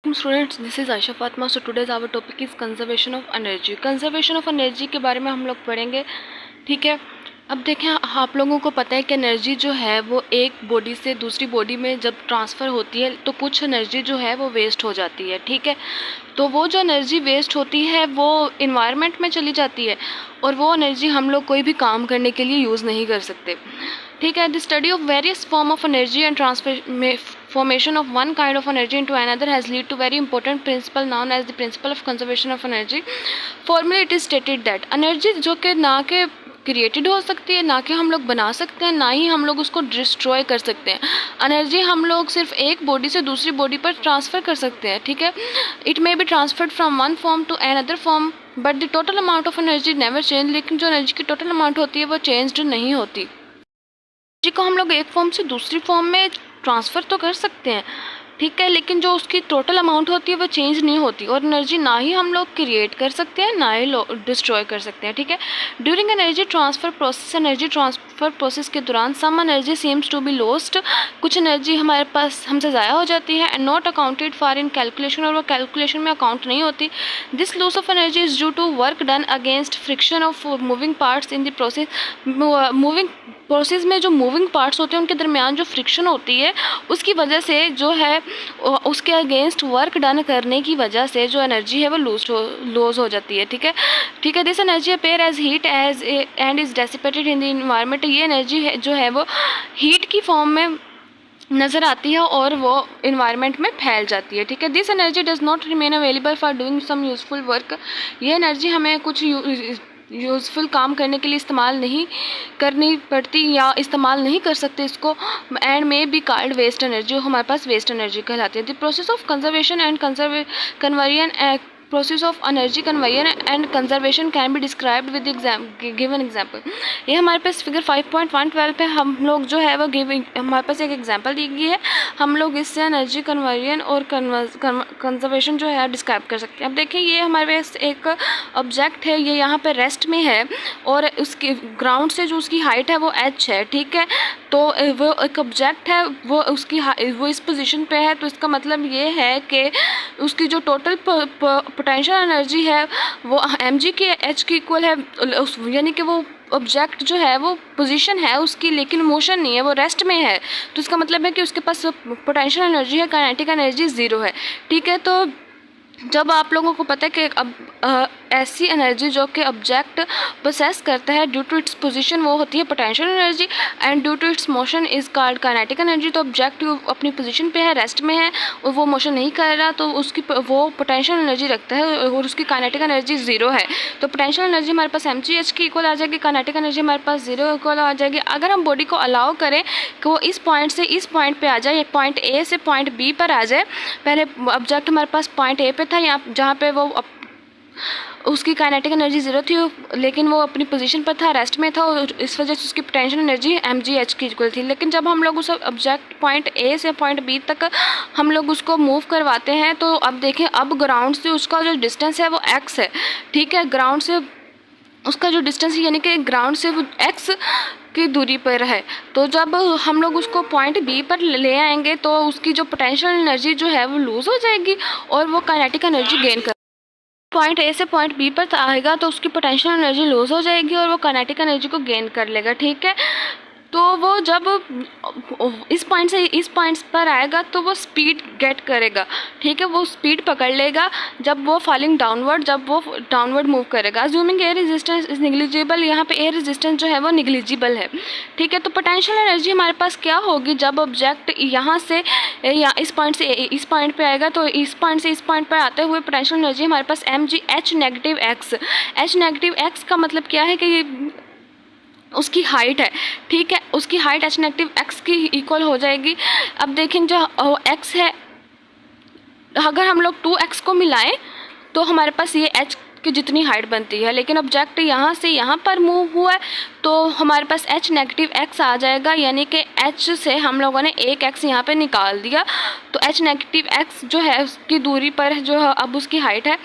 Students, this is Ayesha Fatima. So today's our topic is conservation of energy. Conservation of energy के बारे में हम लोग पढ़ेंगे। ठीक है, अब देखें, आप लोगों को पता है कि एनर्जी जो है वो एक बॉडी से दूसरी बॉडी में जब ट्रांसफ़र होती है तो कुछ एनर्जी जो है वो वेस्ट हो जाती है। ठीक है, तो वो जो एनर्जी वेस्ट होती है वो इन्वायरमेंट में चली जाती है और वो एनर्जी हम लोग कोई भी काम करने के लिए यूज़ नहीं कर सकते। ठीक है, the study of various form of energy and formation of one kind of energy into another has led to very important principle known as the principle of conservation of energy. Formally it is stated that energy जो कि ना के created हो सकती है, ना कि हम लोग बना सकते हैं, ना ही हम लोग उसको डिस्ट्रॉय कर सकते हैं। एनर्जी हम लोग सिर्फ एक बॉडी से दूसरी बॉडी पर ट्रांसफ़र कर सकते हैं। ठीक है, it may be transferred from one form to another form but the total amount of energy never change. लेकिन जो एनर्जी की टोटल अमाउंट होती है वो चेंज्ड नहीं होती। एनर्जी को हम लोग एक फॉर्म से दूसरी फॉर्म में ट्रांसफ़र तो कर सकते हैं, ठीक है, लेकिन जो उसकी टोटल अमाउंट होती है वो चेंज नहीं होती। और एनर्जी ना ही हम लोग क्रिएट कर सकते हैं ना ही डिस्ट्रॉय कर सकते हैं। ठीक है, ड्यूरिंग एनर्जी ट्रांसफ़र प्रोसेस के दौरान some energy seems to be lost. कुछ एनर्जी हमारे पास हमसे ज़ाया हो जाती है and not accounted for in calculation, और वो कैलकुलेशन में अकाउंट नहीं होती। This loss of energy is due to work done against friction of moving parts in the process. Moving process में जो मूविंग पार्ट्स होते हैं उनके दरमियान जो फ्रिक्शन होती है उसकी वजह से जो है उसके अगेंस्ट वर्क डन करने की वजह से जो एनर्जी है वो लूज हो जाती है। ठीक है, this energy appear as heat as and is dissipated in the environment. ये एनर्जी है जो है वो हीट की फॉर्म में नज़र आती है और वो इन्वायरमेंट में फैल जाती है। ठीक है, this energy does not remain available for doing some useful work. ये एनर्जी हमें कुछ यूज़फुल काम करने के लिए इस्तेमाल नहीं करनी पड़ती या इस्तेमाल नहीं कर सकते इसको, and may be called waste energy, जो हमारे पास वेस्ट एनर्जी कहलाती है। The process of conservation and conversion process of energy conversion and conservation can be described with given example. ये हमारे पास फिगर 5.112 पे हम लोग जो है वो हमारे पास एक एग्जांपल दी गई है। हम लोग इससे एनर्जी कन्वर्जन और कंजर्वेशन जो है डिस्क्राइब कर सकते हैं। अब देखिए, ये हमारे पास एक ऑब्जेक्ट है, ये यहाँ पे रेस्ट में है और उसके ग्राउंड से जो उसकी हाइट है वो h है। ठीक है, तो वो एक ऑब्जेक्ट है, वो इस पोजीशन पे है, तो इसका मतलब ये है कि उसकी जो टोटल पोटेंशियल एनर्जी है वो mg के h के इक्वल है। यानी कि वो ऑब्जेक्ट जो है वो पोजीशन है उसकी, लेकिन मोशन नहीं है, वो रेस्ट में है, तो इसका मतलब है कि उसके पास पोटेंशियल एनर्जी है, काइनेटिक एनर्जी ज़ीरो है। ठीक है, तो जब आप लोगों को पता है कि अब ऐसी एनर्जी जो कि ऑब्जेक्ट पोसेस करता है ड्यू टू इट्स पोजीशन वो होती है potential energy, and due to its motion is called kinetic energy. तो ऑब्जेक्ट अपनी पोजीशन पे है, रेस्ट में है और वो मोशन नहीं कर रहा, तो वो पोटेंशियल एनर्जी रखता है और उसकी काइनेटिक एनर्जी ज़ीरो है। तो पोटेंशियल एनर्जी हमारे पास mgh की इक्वल आ जाएगी, काइनेटिक एनर्जी हमारे पास ज़ीरो इक्वल आ जाएगी। अगर हम बॉडी को अलाउ करें कि वो इस पॉइंट से इस पॉइंट पर आ जाए, पॉइंट ए से पॉइंट बी पर आ जाए, पहले ऑब्जेक्ट हमारे पास पॉइंट ए पे था, यहाँ जहाँ पे वो उसकी काइनेटिक एनर्जी ज़ीरो थी, लेकिन वो अपनी पोजीशन पर था, रेस्ट में था, और इस वजह से उसकी पोटेंशियल एनर्जी mgh की इक्वल थी। लेकिन जब हम लोग उस ऑब्जेक्ट पॉइंट ए से पॉइंट बी तक हम लोग उसको मूव करवाते हैं, तो अब देखें, अब ग्राउंड से उसका जो डिस्टेंस है वो x है। ठीक है, ग्राउंड से उसका जो डिस्टेंस है यानी कि ग्राउंड से वो x की दूरी पर है, तो जब हम लोग उसको पॉइंट बी पर ले आएंगे तो उसकी जो पोटेंशियल एनर्जी जो है वो लूज़ हो जाएगी और वो काइनेटिक एनर्जी गेन कर पॉइंट ए से पॉइंट बी पर आएगा तो उसकी पोटेंशियल एनर्जी लूज़ हो जाएगी और वो काइनेटिक एनर्जी को गेन कर लेगा। ठीक है, तो वो जब इस पॉइंट से इस पॉइंट पर आएगा तो वो स्पीड गेट करेगा। ठीक है, वो स्पीड पकड़ लेगा जब वो फॉलिंग डाउनवर्ड, जब वो डाउनवर्ड मूव करेगा। Assuming air resistance is negligible, यहाँ पे एयर रेजिस्टेंस जो है वो निग्लिजिबल है। ठीक है, तो पोटेंशियल एनर्जी हमारे पास क्या होगी जब ऑब्जेक्ट यहाँ से या इस पॉइंट से इस पॉइंट पे आएगा, तो इस पॉइंट से इस पॉइंट पर आते हुए पोटेंशियल एनर्जी हमारे पास mgh negative x। h negative x का मतलब क्या है कि उसकी हाइट है। ठीक है, उसकी हाइट h नेगेटिव x की इक्वल हो जाएगी। अब देखें, जो x है, अगर हम लोग 2x को मिलाएं तो हमारे पास ये h की जितनी हाइट बनती है, लेकिन ऑब्जेक्ट यहाँ से यहाँ पर मूव हुआ है तो हमारे पास h नेगेटिव x आ जाएगा, यानी कि h से हम लोगों ने एक x यहाँ पे निकाल दिया, तो h नेगेटिव x जो है उसकी दूरी पर जो है अब उसकी हाइट है।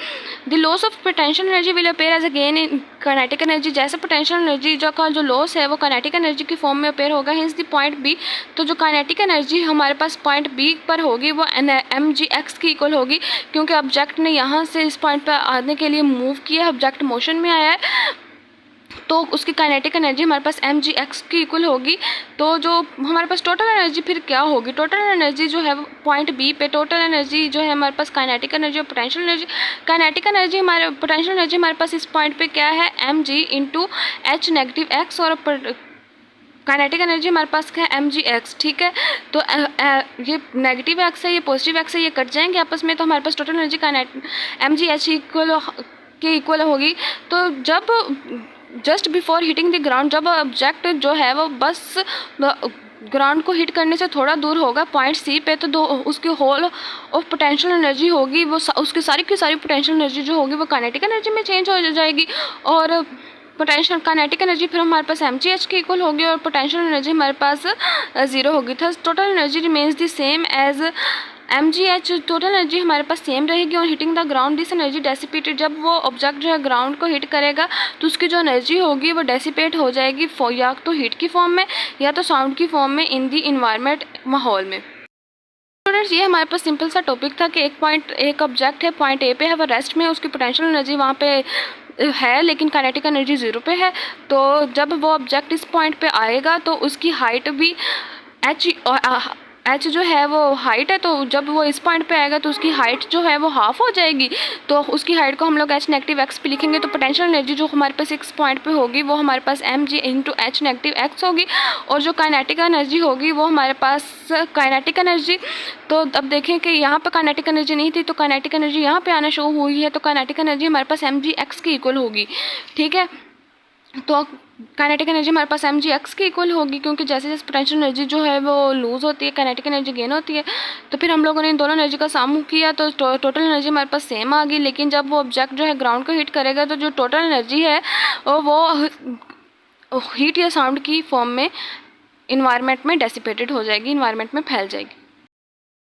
The loss of potential energy will appear as again kinetic energy जैसे पोटेंशियल एनर्जी का जो लॉस है वो काइनेटिक एनर्जी की फॉर्म में अपेयर होगा, हिंस द पॉइंट बी। तो जो काइनेटिक एनर्जी हमारे पास पॉइंट बी पर होगी वो mgx की इक्वल होगी, क्योंकि ऑब्जेक्ट ने यहाँ से इस पॉइंट पर आने के लिए मूव किया, ऑब्जेक्ट मोशन में आया है, तो उसकी काइनेटिक एनर्जी हमारे पास mgx की इक्वल होगी। तो जो हमारे पास टोटल एनर्जी फिर क्या होगी, टोटल एनर्जी जो है पॉइंट बी पे टोटल एनर्जी जो है हमारे पास काइनेटिक एनर्जी और पोटेंशियल एनर्जी, काइनेटिक एनर्जी हमारे पोटेंशियल एनर्जी हमारे पास इस पॉइंट पे क्या है mg into h negative x, और काइनेटिक एनर्जी हमारे पास क्या है mgx। ठीक है, तो ये नेगेटिव एक्स है, ये पॉजिटिव एक्स है, ये कट जाएंगे आपस में, तो हमारे पास टोटल एनर्जी mgh इक्वल के इक्वल होगी। तो जब just before hitting the ground, जब ऑब्जेक्ट जो है वो बस ग्राउंड को हिट करने से थोड़ा दूर होगा पॉइंट सी पे, तो उसकी होल ऑफ पोटेंशियल एनर्जी होगी वो उसकी सारी की सारी पोटेंशियल एनर्जी जो होगी वो काइनेटिक एनर्जी में चेंज हो जाएगी, और पोटेंशियल काइनेटिक एनर्जी फिर हमारे पास mgh की इक्वल होगी और पोटेंशियल एनर्जी हमारे पास 0 होगी। Thus total energy remains the same as mgh। Total energy हमारे पास सेम रहेगी और hitting the ground this energy dissipated. जब वो ऑब्जेक्ट जो है ग्राउंड को हिट करेगा तो उसकी जो एनर्जी होगी वो डेसिपेट हो जाएगी, या तो हीट की फॉर्म में या तो साउंड की फॉर्म में इन दी इन्वायरमेंट माहौल में। स्टूडेंट्स, ये हमारे पास सिंपल सा टॉपिक था कि एक ऑब्जेक्ट है पॉइंट ए पे है, वो रेस्ट में, उसकी पोटेंशियल एनर्जी वहाँ पे है लेकिन काइनेटिक एनर्जी 0 पे है। तो जब वो ऑब्जेक्ट इस पॉइंट पे आएगा तो उसकी हाइट भी h जो है वो हाइट है, तो जब वो इस पॉइंट पे आएगा तो उसकी हाइट जो है वो हाफ हो जाएगी, तो उसकी हाइट को हम लोग h नेगेटिव x पे लिखेंगे। तो पोटेंशियल एनर्जी जो हमारे पास इस पॉइंट पे होगी वो हमारे पास mg into h negative x होगी, और जो काइनेटिक एनर्जी होगी वो हमारे पास काइनेटिक एनर्जी। तो अब देखें कि यहाँ पे काइनेटिक एनर्जी नहीं थी, तो काइनेटिक एनर्जी यहाँ पे आना शुरू हुई है, तो काइनेटिक एनर्जी हमारे पास mgx की इक्वल होगी। ठीक है, तो काइनेटिक एनर्जी हमारे पास mgx की इक्वल होगी, क्योंकि जैसे जैसे पोटेंशियल एनर्जी जो है वो लूज़ होती है काइनेटिक एनर्जी गेन होती है। तो फिर हम लोगों ने इन दोनों एनर्जी का सम किया तो टोटल एनर्जी हमारे पास सेम आ गई, लेकिन जब वो ऑब्जेक्ट जो है ग्राउंड को हिट करेगा तो जो टोटल एनर्जी है वो हीट या साउंड की फॉर्म में इन्वायरमेंट में डेसिपेटेड हो जाएगी, इन्वायरमेंट में फैल जाएगी।